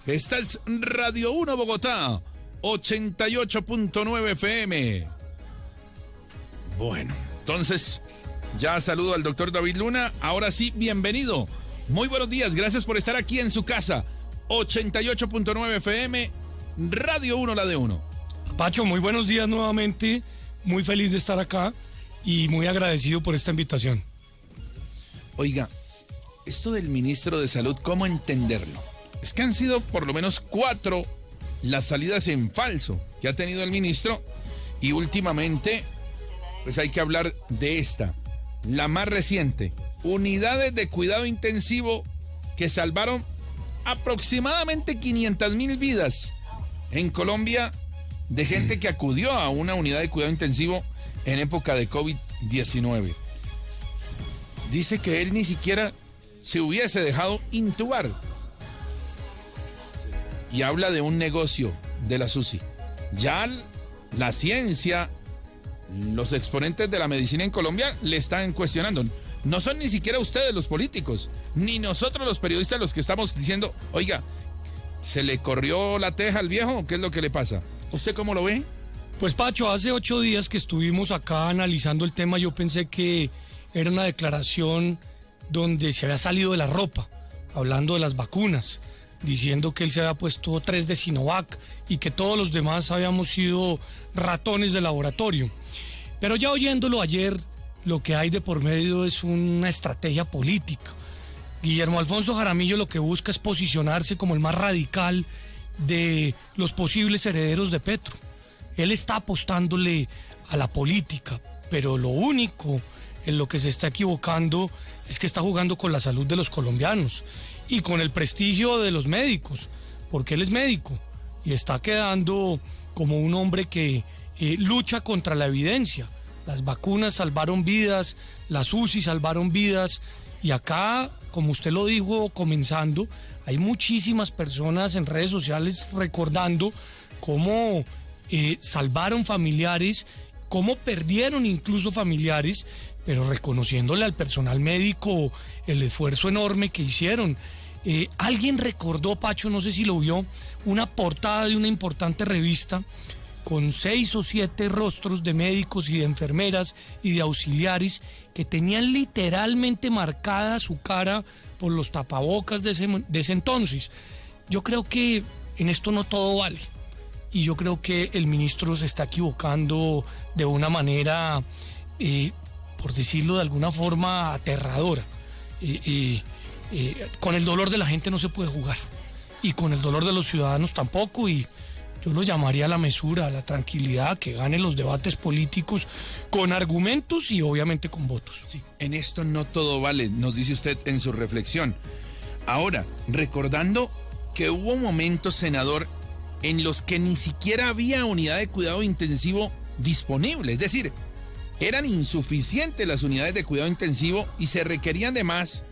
Esta es Radio 1 Bogotá, 88.9 FM. Bueno, entonces ya saludo al doctor David Luna. Ahora sí, bienvenido. Muy buenos días, gracias por estar aquí en su casa. 88.9 FM, Radio 1, la de 1. Pacho, muy buenos días nuevamente. Muy feliz de estar acá y muy agradecido por esta invitación. Oiga, esto del ministro de Salud, ¿cómo entenderlo? Es que han sido por lo menos 4 las salidas en falso que ha tenido el ministro y últimamente, pues hay que hablar de esta, la más reciente. Unidades de cuidado intensivo que salvaron aproximadamente 500,000 vidas en Colombia de gente que acudió a una unidad de cuidado intensivo en época de COVID-19. Dice que él ni siquiera se hubiese dejado intubar. Y habla de un negocio de la SUSI. Ya la ciencia, los exponentes de la medicina en Colombia le están cuestionando. No son ni siquiera ustedes los políticos, ni nosotros los periodistas los que estamos diciendo, oiga, ¿se le corrió la teja al viejo o qué es lo que le pasa? ¿Usted cómo lo ve? Pues Pacho, hace 8 días que estuvimos acá analizando el tema, yo pensé que era una declaración donde se había salido de la ropa, hablando de las vacunas, diciendo que él se había puesto 3 de Sinovac y que todos los demás habíamos sido ratones de laboratorio. Pero ya oyéndolo ayer, lo que hay de por medio es una estrategia política. Guillermo Alfonso Jaramillo lo que busca es posicionarse como el más radical de los posibles herederos de Petro. Él está apostándole a la política, pero lo único en lo que se está equivocando es que está jugando con la salud de los colombianos y con el prestigio de los médicos, porque él es médico y está quedando como un hombre que lucha contra la evidencia. Las vacunas salvaron vidas, las UCI salvaron vidas y acá, como usted lo dijo comenzando, hay muchísimas personas en redes sociales recordando cómo salvaron familiares, cómo perdieron incluso familiares, pero reconociéndole al personal médico el esfuerzo enorme que hicieron. Alguien recordó, Pacho, no sé si lo vio, una portada de una importante revista con 6 o 7 rostros de médicos y de enfermeras y de auxiliares que tenían literalmente marcada su cara por los tapabocas de ese entonces. Yo creo que en esto no todo vale y yo creo que el ministro se está equivocando de una manera, por decirlo de alguna forma, aterradora. Con el dolor de la gente no se puede jugar y con el dolor de los ciudadanos tampoco, y yo lo llamaría a la mesura, a la tranquilidad, que ganen los debates políticos con argumentos y obviamente con votos. Sí, en esto no todo vale, nos dice usted en su reflexión. Ahora, recordando que hubo momentos, senador, en los que ni siquiera había unidad de cuidado intensivo disponible, es decir, eran insuficientes las unidades de cuidado intensivo y se requerían de más.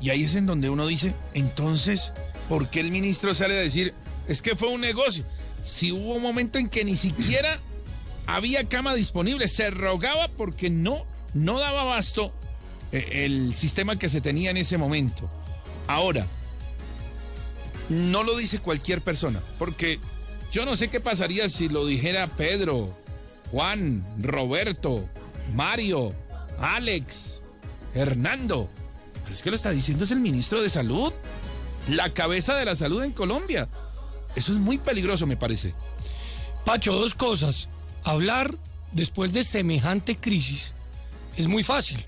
Y ahí es en donde uno dice, entonces, ¿por qué el ministro sale a decir, es que fue un negocio? Si hubo un momento en que ni siquiera había cama disponible, se rogaba porque no daba abasto el sistema que se tenía en ese momento. Ahora, no lo dice cualquier persona, porque yo no sé qué pasaría si lo dijera Pedro, Juan, Roberto, Mario, Alex, Hernando. Pero es que lo está diciendo es el ministro de Salud, la cabeza de la salud en Colombia. Eso es muy peligroso, me parece. Pacho, 2 cosas. Hablar después de semejante crisis es muy fácil,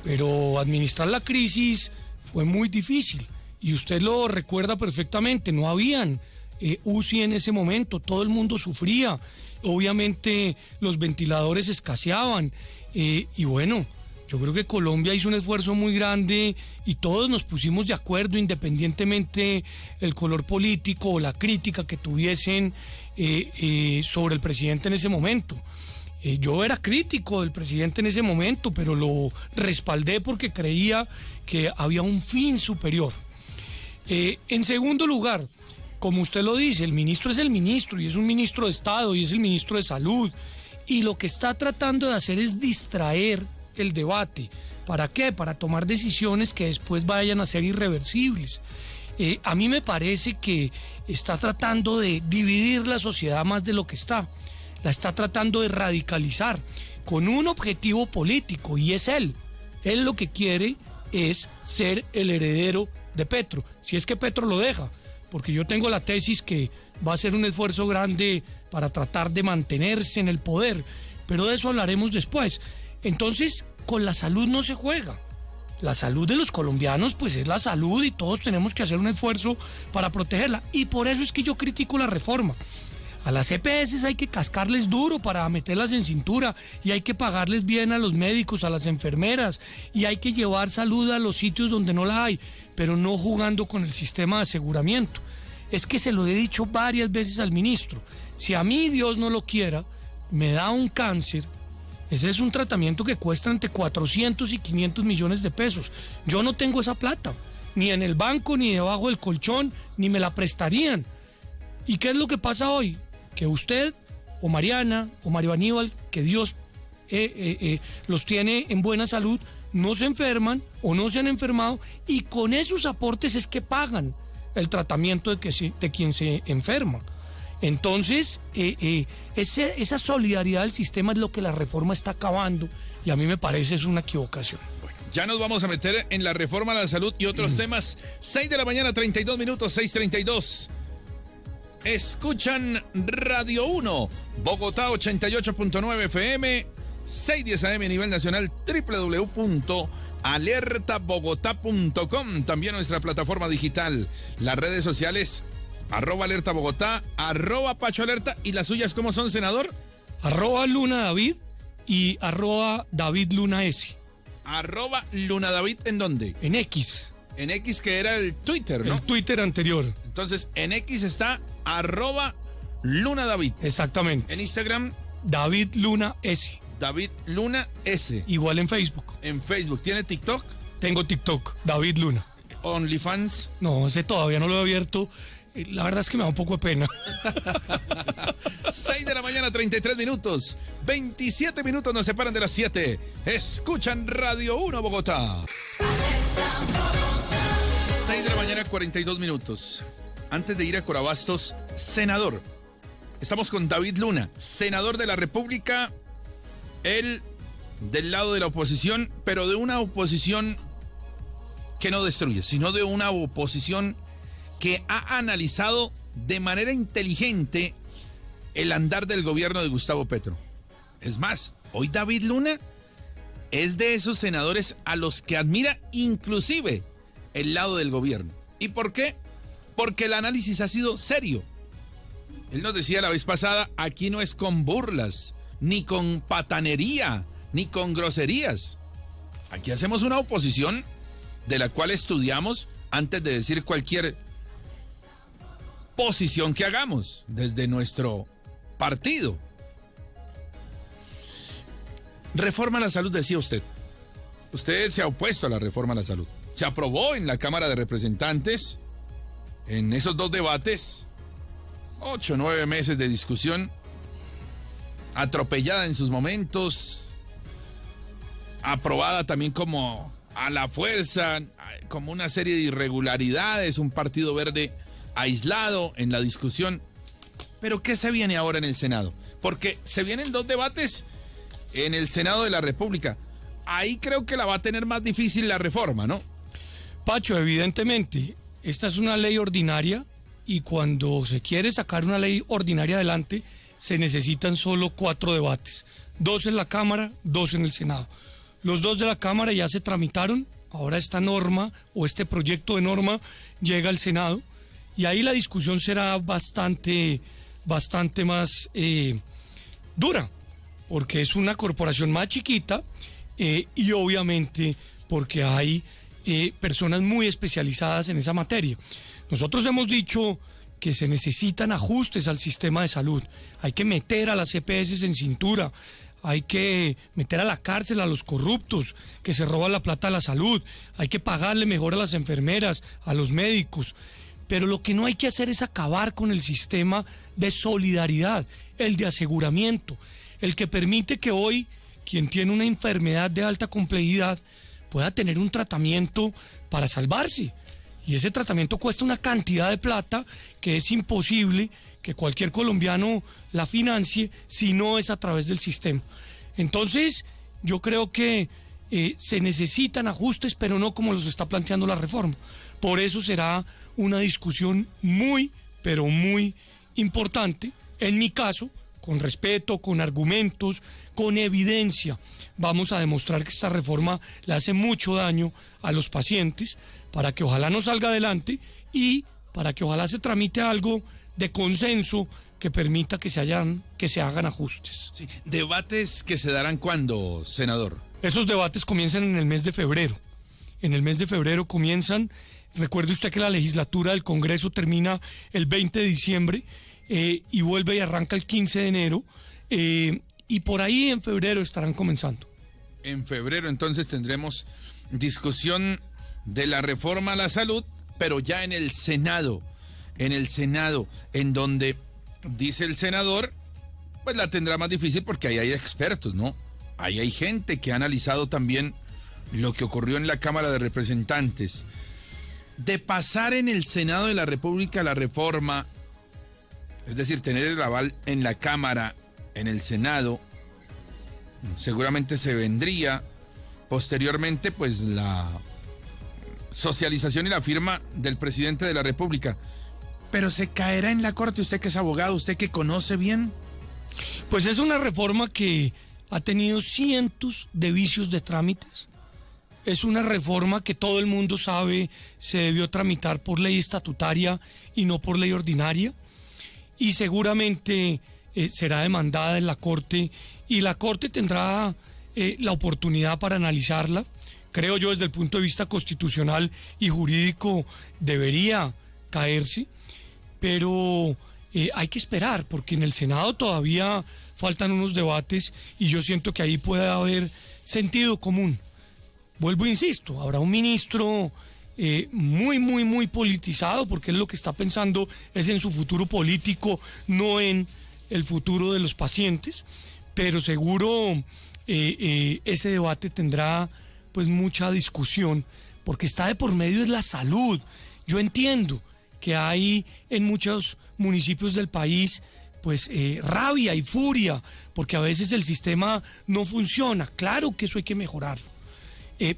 pero administrar la crisis fue muy difícil. Y usted lo recuerda perfectamente, no habían UCI en ese momento, todo el mundo sufría, obviamente los ventiladores escaseaban, y bueno, yo creo que Colombia hizo un esfuerzo muy grande y todos nos pusimos de acuerdo, independientemente el color político o la crítica que tuviesen sobre el presidente en ese momento. Yo era crítico del presidente en ese momento, pero lo respaldé porque creía que había un fin superior. En segundo lugar, como usted lo dice, el ministro es el ministro y es un ministro de Estado y es el ministro de Salud, y lo que está tratando de hacer es distraer el debate. ¿Para qué? Para tomar decisiones que después vayan a ser irreversibles. A mí me parece que está tratando de dividir la sociedad más de lo que está. La está tratando de radicalizar con un objetivo político, y es él. Él lo que quiere es ser el heredero de Petro, si es que Petro lo deja, porque yo tengo la tesis que va a ser un esfuerzo grande para tratar de mantenerse en el poder, pero de eso hablaremos después. Entonces, con la salud no se juega. La salud de los colombianos pues es la salud y todos tenemos que hacer un esfuerzo para protegerla, y por eso es que yo critico la reforma. A las EPS hay que cascarles duro para meterlas en cintura, y hay que pagarles bien a los médicos, a las enfermeras, y hay que llevar salud a los sitios donde no la hay, pero no jugando con el sistema de aseguramiento. Es que se lo he dicho varias veces al ministro, si a mí, Dios no lo quiera, me da un cáncer, ese es un tratamiento que cuesta entre 400 y 500 millones de pesos. Yo no tengo esa plata, ni en el banco, ni debajo del colchón, ni me la prestarían. ¿Y qué es lo que pasa hoy? Que usted, o Mariana, o Mario Aníbal, que Dios los tiene en buena salud, no se enferman o no se han enfermado, y con esos aportes es que pagan el tratamiento de quien se enferma. Entonces, esa solidaridad del sistema es lo que la reforma está acabando, y a mí me parece es una equivocación. Bueno, ya nos vamos a meter en la reforma a la salud y otros temas. 6 de la mañana, 32 minutos, 6:32. Escuchan Radio 1, Bogotá 88.9 FM, 610 AM a nivel nacional, www.alertabogotá.com. También nuestra plataforma digital, las redes sociales, @alertabogotá, @pachoalerta. ¿Y las suyas cómo son, senador? @LunaDavid y @DavidLunaS. @LunaDavid, ¿en dónde? En X. En X, que era el Twitter, ¿no? El Twitter anterior. Entonces, en X está @LunaDavid. Exactamente. En Instagram, David Luna S. David Luna S. Igual en Facebook. En Facebook. ¿Tiene TikTok? Tengo TikTok, David Luna. ¿OnlyFans? No, ese todavía no lo he abierto. La verdad es que me da un poco de pena. 6 de la mañana, 33 minutos. 27 minutos nos separan de las 7. Escuchan Radio 1 Bogotá. 6 de la mañana, 42 minutos. Antes de ir a Corabastos, senador. Estamos con David Luna, senador de la República. Él del lado de la oposición, pero de una oposición que no destruye, sino de una oposición que ha analizado de manera inteligente el andar del gobierno de Gustavo Petro. Es más, hoy David Luna es de esos senadores a los que admira inclusive el lado del gobierno. ¿Y por qué? Porque el análisis ha sido serio. Él nos decía la vez pasada, aquí no es con burlas, ni con patanería, ni con groserías. Aquí hacemos una oposición de la cual estudiamos antes de decir cualquier posición que hagamos desde nuestro partido. Reforma a la salud, decía usted. Usted se ha opuesto a la reforma a la salud. Se aprobó en la Cámara de Representantes, en esos 2 debates, 8 o 9 meses de discusión, atropellada en sus momentos, aprobada también como a la fuerza, como una serie de irregularidades, un Partido Verde aislado en la discusión. Pero ¿qué se viene ahora en el Senado? Porque se vienen 2 debates en el Senado de la República. Ahí creo que la va a tener más difícil la reforma, ¿no? Pacho, evidentemente, esta es una ley ordinaria, y cuando se quiere sacar una ley ordinaria adelante, se necesitan solo 4 debates. 2 en la Cámara, 2 en el Senado. Los 2 de la Cámara ya se tramitaron, ahora esta norma o este proyecto de norma llega al Senado, y ahí la discusión será bastante más dura, porque es una corporación más chiquita, y obviamente porque hay personas muy especializadas en esa materia. Nosotros hemos dicho que se necesitan ajustes al sistema de salud. Hay que meter a las EPS en cintura, hay que meter a la cárcel a los corruptos que se roban la plata de la salud, hay que pagarle mejor a las enfermeras, a los médicos. Pero lo que no hay que hacer es acabar con el sistema de solidaridad, el de aseguramiento, el que permite que hoy quien tiene una enfermedad de alta complejidad pueda tener un tratamiento para salvarse. Y ese tratamiento cuesta una cantidad de plata que es imposible que cualquier colombiano la financie si no es a través del sistema. Entonces, yo creo que se necesitan ajustes, pero no como los está planteando la reforma. Por eso será una discusión muy, pero muy importante. En mi caso, con respeto, con argumentos, con evidencia, vamos a demostrar que esta reforma le hace mucho daño a los pacientes para que ojalá no salga adelante y para que ojalá se tramite algo de consenso que permita que se hagan ajustes. Sí. ¿Debates que se darán cuándo, senador? Esos debates comienzan en el mes de febrero. En el mes de febrero comienzan. Recuerde usted que la legislatura del Congreso termina el 20 de diciembre y vuelve y arranca el 15 de enero. Y por ahí en febrero estarán comenzando. En febrero entonces tendremos discusión de la reforma a la salud, pero ya en el Senado, en donde dice el senador, pues la tendrá más difícil porque ahí hay expertos, ¿no? Ahí hay gente que ha analizado también lo que ocurrió en la Cámara de Representantes. De pasar en el Senado de la República la reforma, es decir, tener el aval en la Cámara, en el Senado, seguramente se vendría posteriormente pues la socialización y la firma del presidente de la República. Pero se caerá en la Corte, usted que es abogado, usted que conoce bien. Pues es una reforma que ha tenido cientos de vicios de trámites. Es una reforma que todo el mundo sabe se debió tramitar por ley estatutaria y no por ley ordinaria. Y seguramente será demandada en la Corte y la Corte tendrá la oportunidad para analizarla. Creo yo desde el punto de vista constitucional y jurídico debería caerse, pero hay que esperar porque en el Senado todavía faltan unos debates y yo siento que ahí puede haber sentido común. Vuelvo e insisto, habrá un ministro muy politizado porque él lo que está pensando es en su futuro político, no en el futuro de los pacientes, pero seguro ese debate tendrá pues mucha discusión porque está de por medio es la salud. Yo entiendo que hay en muchos municipios del país pues rabia y furia porque a veces el sistema no funciona. Claro que eso hay que mejorarlo,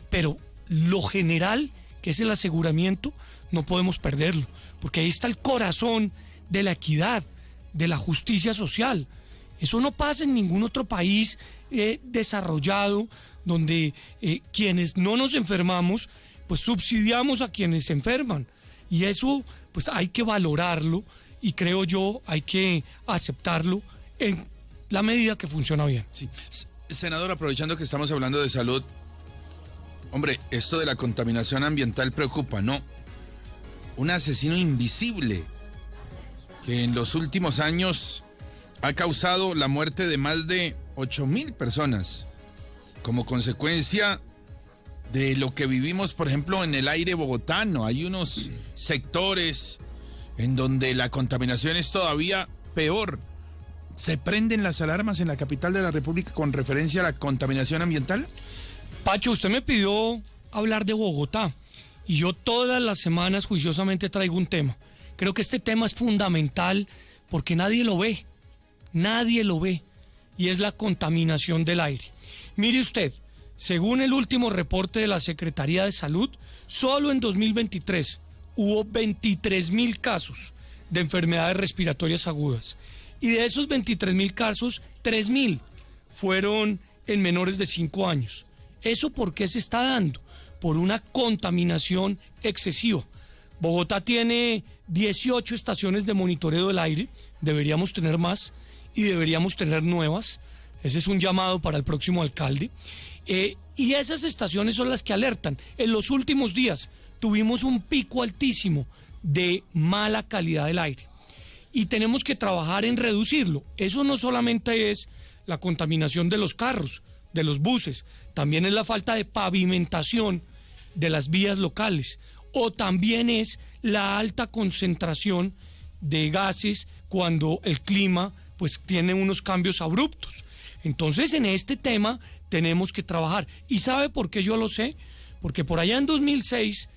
pero lo general, que es el aseguramiento, no podemos perderlo porque ahí está el corazón de la equidad, de la justicia social. Eso no pasa en ningún otro país desarrollado donde quienes no nos enfermamos pues subsidiamos a quienes se enferman y eso pues hay que valorarlo y creo yo hay que aceptarlo en la medida que funciona bien. Sí. Senador, aprovechando que estamos hablando de salud, hombre, esto de la contaminación ambiental preocupa, ¿no? Un asesino invisible que en los últimos años ha causado la muerte de más de 8,000 personas como consecuencia de lo que vivimos, por ejemplo, en el aire bogotano. Hay unos sectores en donde la contaminación es todavía peor. ¿Se prenden las alarmas en la capital de la República con referencia a la contaminación ambiental? Pacho, usted me pidió hablar de Bogotá y yo todas las semanas juiciosamente traigo un tema. Creo que este tema es fundamental porque nadie lo ve y es la contaminación del aire. Mire usted, según el último reporte de la Secretaría de Salud, solo en 2023 hubo 23,000 casos de enfermedades respiratorias agudas. Y de esos 23,000 casos, 3,000 fueron en menores de 5 años. ¿Eso por qué se está dando? Por una contaminación excesiva. Bogotá tiene 18 estaciones de monitoreo del aire, deberíamos tener más y deberíamos tener nuevas. Ese es un llamado para el próximo alcalde. Y esas estaciones son las que alertan. En los últimos días tuvimos un pico altísimo de mala calidad del aire y tenemos que trabajar en reducirlo. Eso no solamente es la contaminación de los carros, de los buses, también es la falta de pavimentación de las vías locales o también es la alta concentración de gases cuando el clima pues tiene unos cambios abruptos. Entonces en este tema tenemos que trabajar. ¿Y sabe por qué yo lo sé? Porque por allá en 2006,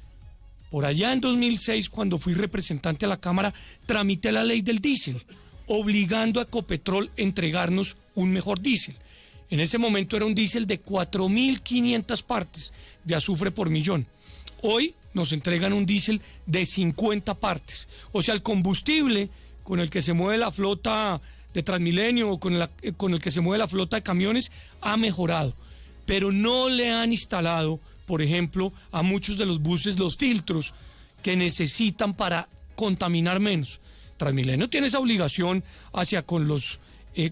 Por allá en 2006, cuando fui representante a la Cámara, tramité la ley del diésel, obligando a Ecopetrol a entregarnos un mejor diésel. En ese momento era un diésel de 4.500 partes de azufre por millón. Hoy nos entregan un diésel de 50 partes. O sea, el combustible con el que se mueve la flota de Transmilenio o con el que se mueve la flota de camiones ha mejorado. Pero no le han instalado, por ejemplo, a muchos de los buses los filtros que necesitan para contaminar menos. Transmilenio tiene esa obligación hacia con los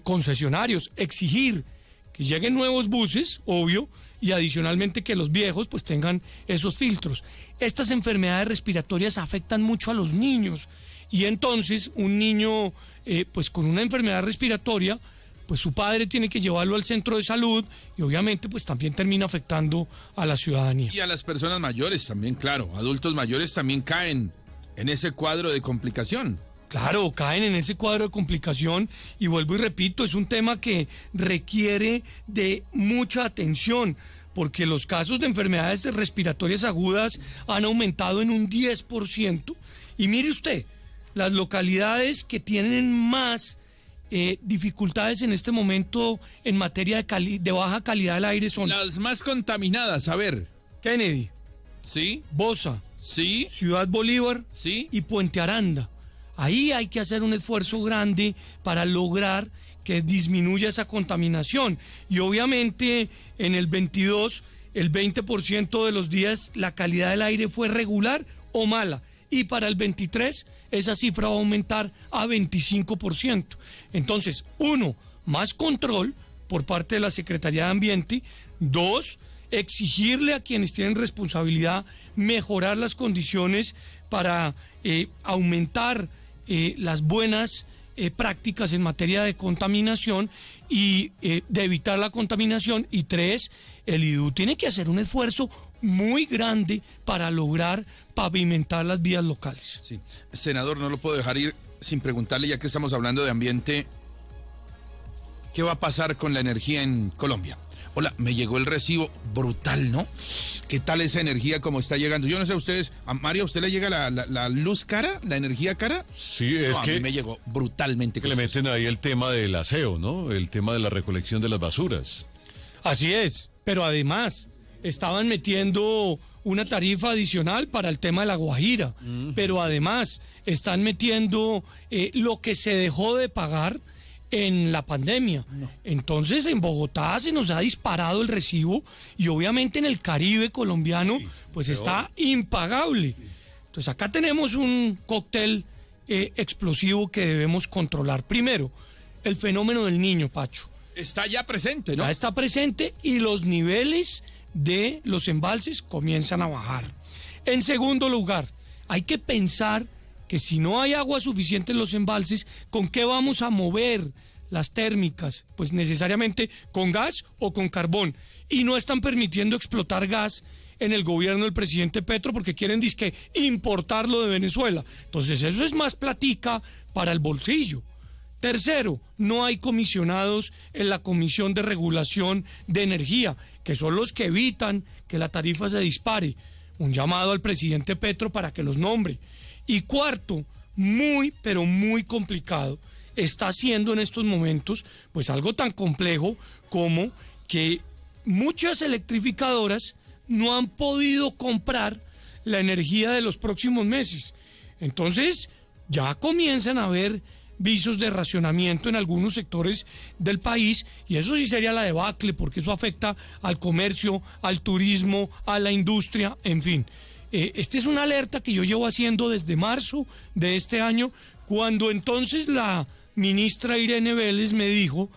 concesionarios, exigir que lleguen nuevos buses, obvio, y adicionalmente que los viejos pues tengan esos filtros. Estas enfermedades respiratorias afectan mucho a los niños y entonces un niño pues con una enfermedad respiratoria, pues su padre tiene que llevarlo al centro de salud y obviamente pues también termina afectando a la ciudadanía. Y a las personas mayores también, claro, adultos mayores también caen en ese cuadro de complicación. Claro, caen en ese cuadro de complicación y vuelvo y repito, es un tema que requiere de mucha atención porque los casos de enfermedades respiratorias agudas han aumentado en un 10%. Y mire usted, las localidades que tienen más dificultades en este momento en materia de baja calidad del aire son... Las más contaminadas, a ver. Kennedy. Sí. Bosa. Sí. Ciudad Bolívar. Sí. Y Puente Aranda. Ahí hay que hacer un esfuerzo grande para lograr que disminuya esa contaminación. Y obviamente en el 22, el 20% de los días la calidad del aire fue regular o mala. Y para el 23 esa cifra va a aumentar a 25%. Entonces, 1, más control por parte de la Secretaría de Ambiente. 2, exigirle a quienes tienen responsabilidad mejorar las condiciones para aumentar las buenas prácticas en materia de contaminación y de evitar la contaminación. Y 3, el IDU tiene que hacer un esfuerzo muy grande para lograr pavimentar las vías locales. Sí. Senador, no lo puedo dejar ir sin preguntarle, ya que estamos hablando de ambiente, ¿qué va a pasar con la energía en Colombia? Hola, me llegó el recibo brutal, ¿no? ¿Qué tal esa energía como está llegando? Yo no sé a ustedes, a Mario, ¿a usted le llega la luz cara, la energía cara? Sí, es a que mí me llegó brutalmente. le meten ahí el tema del aseo, ¿no? El tema de la recolección de las basuras. Así es, pero además estaban metiendo una tarifa adicional para el tema de la Guajira, pero además están metiendo lo que se dejó de pagar en la pandemia. No. Entonces en Bogotá se nos ha disparado el recibo y obviamente en el Caribe colombiano pues está impagable. Entonces acá tenemos un cóctel explosivo que debemos controlar. Primero, el fenómeno del Niño, Pacho. Está ya presente, ¿no? Ya está presente y los niveles de los embalses comienzan a bajar. En segundo lugar, hay que pensar que si no hay agua suficiente en los embalses, ¿con qué vamos a mover las térmicas? Pues necesariamente con gas o con carbón. Y no están permitiendo explotar gas en el gobierno del presidente Petro porque quieren dizque importarlo de Venezuela. Entonces eso es más platica para el bolsillo. Tercero, no hay comisionados en la Comisión de Regulación de Energía, que son los que evitan que la tarifa se dispare. Un llamado al presidente Petro para que los nombre. Y cuarto, muy, pero muy complicado, está haciendo en estos momentos pues algo tan complejo como que muchas electrificadoras no han podido comprar la energía de los próximos meses. Entonces ya comienzan a haber visos de racionamiento en algunos sectores del país y eso sí sería la debacle porque eso afecta al comercio, al turismo, a la industria, en fin. Esta es una alerta que yo llevo haciendo desde marzo de este año, cuando entonces la ministra Irene Vélez me dijo,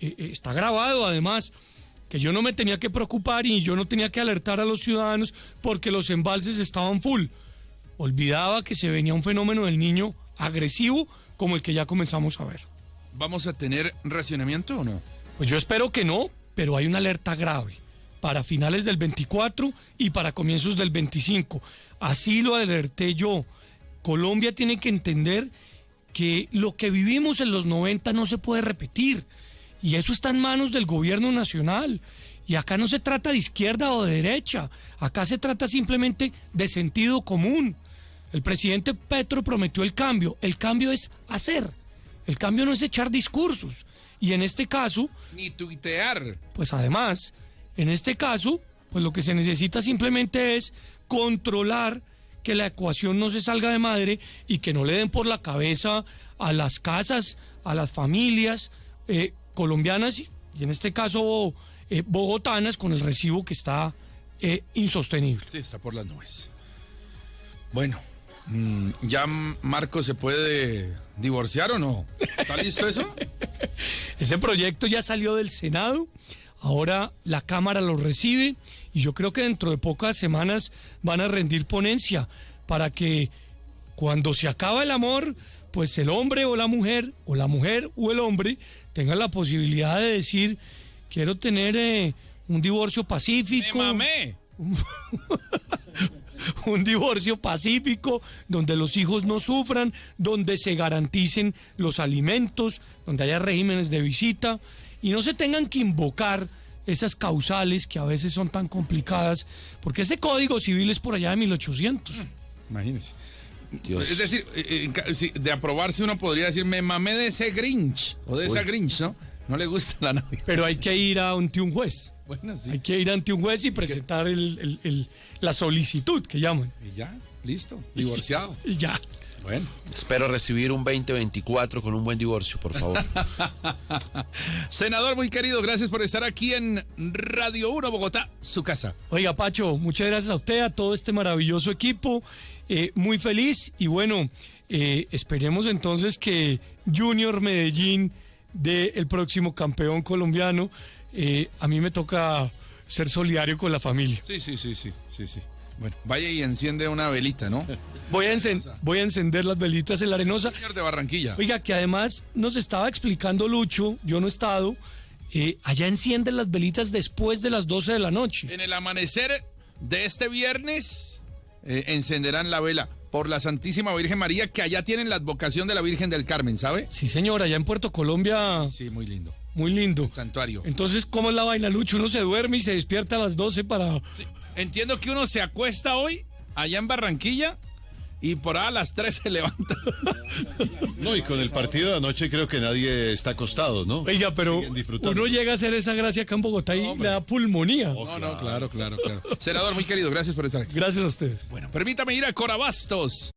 está grabado además, que yo no me tenía que preocupar y yo no tenía que alertar a los ciudadanos porque los embalses estaban full. Olvidaba que se venía un fenómeno del Niño agresivo como el que ya comenzamos a ver. ¿Vamos a tener racionamiento o no? Pues yo espero que no, pero hay una alerta grave para finales del 24 y para comienzos del 25. Así lo alerté yo. Colombia tiene que entender que lo que vivimos en los 90 no se puede repetir. Y eso está en manos del gobierno nacional. Y acá no se trata de izquierda o de derecha, acá se trata simplemente de sentido común. El presidente Petro prometió el cambio es hacer, el cambio no es echar discursos. Y en este caso, Ni tuitear. pues además, en este caso, pues lo que se necesita simplemente es controlar que la ecuación no se salga de madre y que no le den por la cabeza a las casas, a las familias colombianas y en este caso bogotanas con el recibo que está insostenible. Sí, está por las nubes. Bueno, ¿ya Marco se puede divorciar o no? ¿Está listo eso? Ese proyecto ya salió del Senado, ahora la Cámara lo recibe y yo creo que dentro de pocas semanas van a rendir ponencia para que cuando se acaba el amor, pues el hombre o la mujer o el hombre tengan la posibilidad de decir, quiero tener un divorcio pacífico. ¡Me mamé! Un divorcio pacífico, donde los hijos no sufran, donde se garanticen los alimentos, donde haya regímenes de visita y no se tengan que invocar esas causales que a veces son tan complicadas, porque ese Código Civil es por allá de 1800. Imagínese. Dios. Es decir, de aprobarse uno podría decir, me mamé de ese Grinch o de esa Grinch, ¿no? No le gusta la novia. Pero hay que ir ante un juez. Bueno, sí. Hay que ir ante un juez y presentar la solicitud que llaman. Y ya, listo, divorciado. Y ya. Bueno. Espero recibir un 2024 con un buen divorcio, por favor. Senador muy querido, gracias por estar aquí en Radio 1 Bogotá, su casa. Oiga, Pacho, muchas gracias a usted, a todo este maravilloso equipo. Muy feliz y bueno, esperemos entonces que Junior Medellín dé el próximo campeón colombiano. A mí me toca ser solidario con la familia. Sí. Bueno, vaya y enciende una velita, ¿no? Voy a encender las velitas en la Arenosa. Señor de Barranquilla. Oiga, que además nos estaba explicando Lucho, yo no he estado, allá encienden las velitas después de las 12 de la noche. En el amanecer de este viernes encenderán la vela por la Santísima Virgen María, que allá tienen la advocación de la Virgen del Carmen, ¿sabe? Sí, señor, allá en Puerto Colombia, Sí, muy lindo. muy lindo. Santuario. Entonces, ¿cómo es la vaina, Lucho? Uno se duerme y se despierta a las 12 para... Sí, entiendo que uno se acuesta hoy allá en Barranquilla y por ahí a las 3 se levanta. No, y con el partido de anoche creo que nadie está acostado, ¿no? Oiga, pero Siguen disfrutando. uno llega a hacer esa gracia acá en Bogotá y le da pulmonía. No, claro. Senador muy querido, gracias por estar aquí. Gracias a ustedes. Bueno, permítame ir a Corabastos.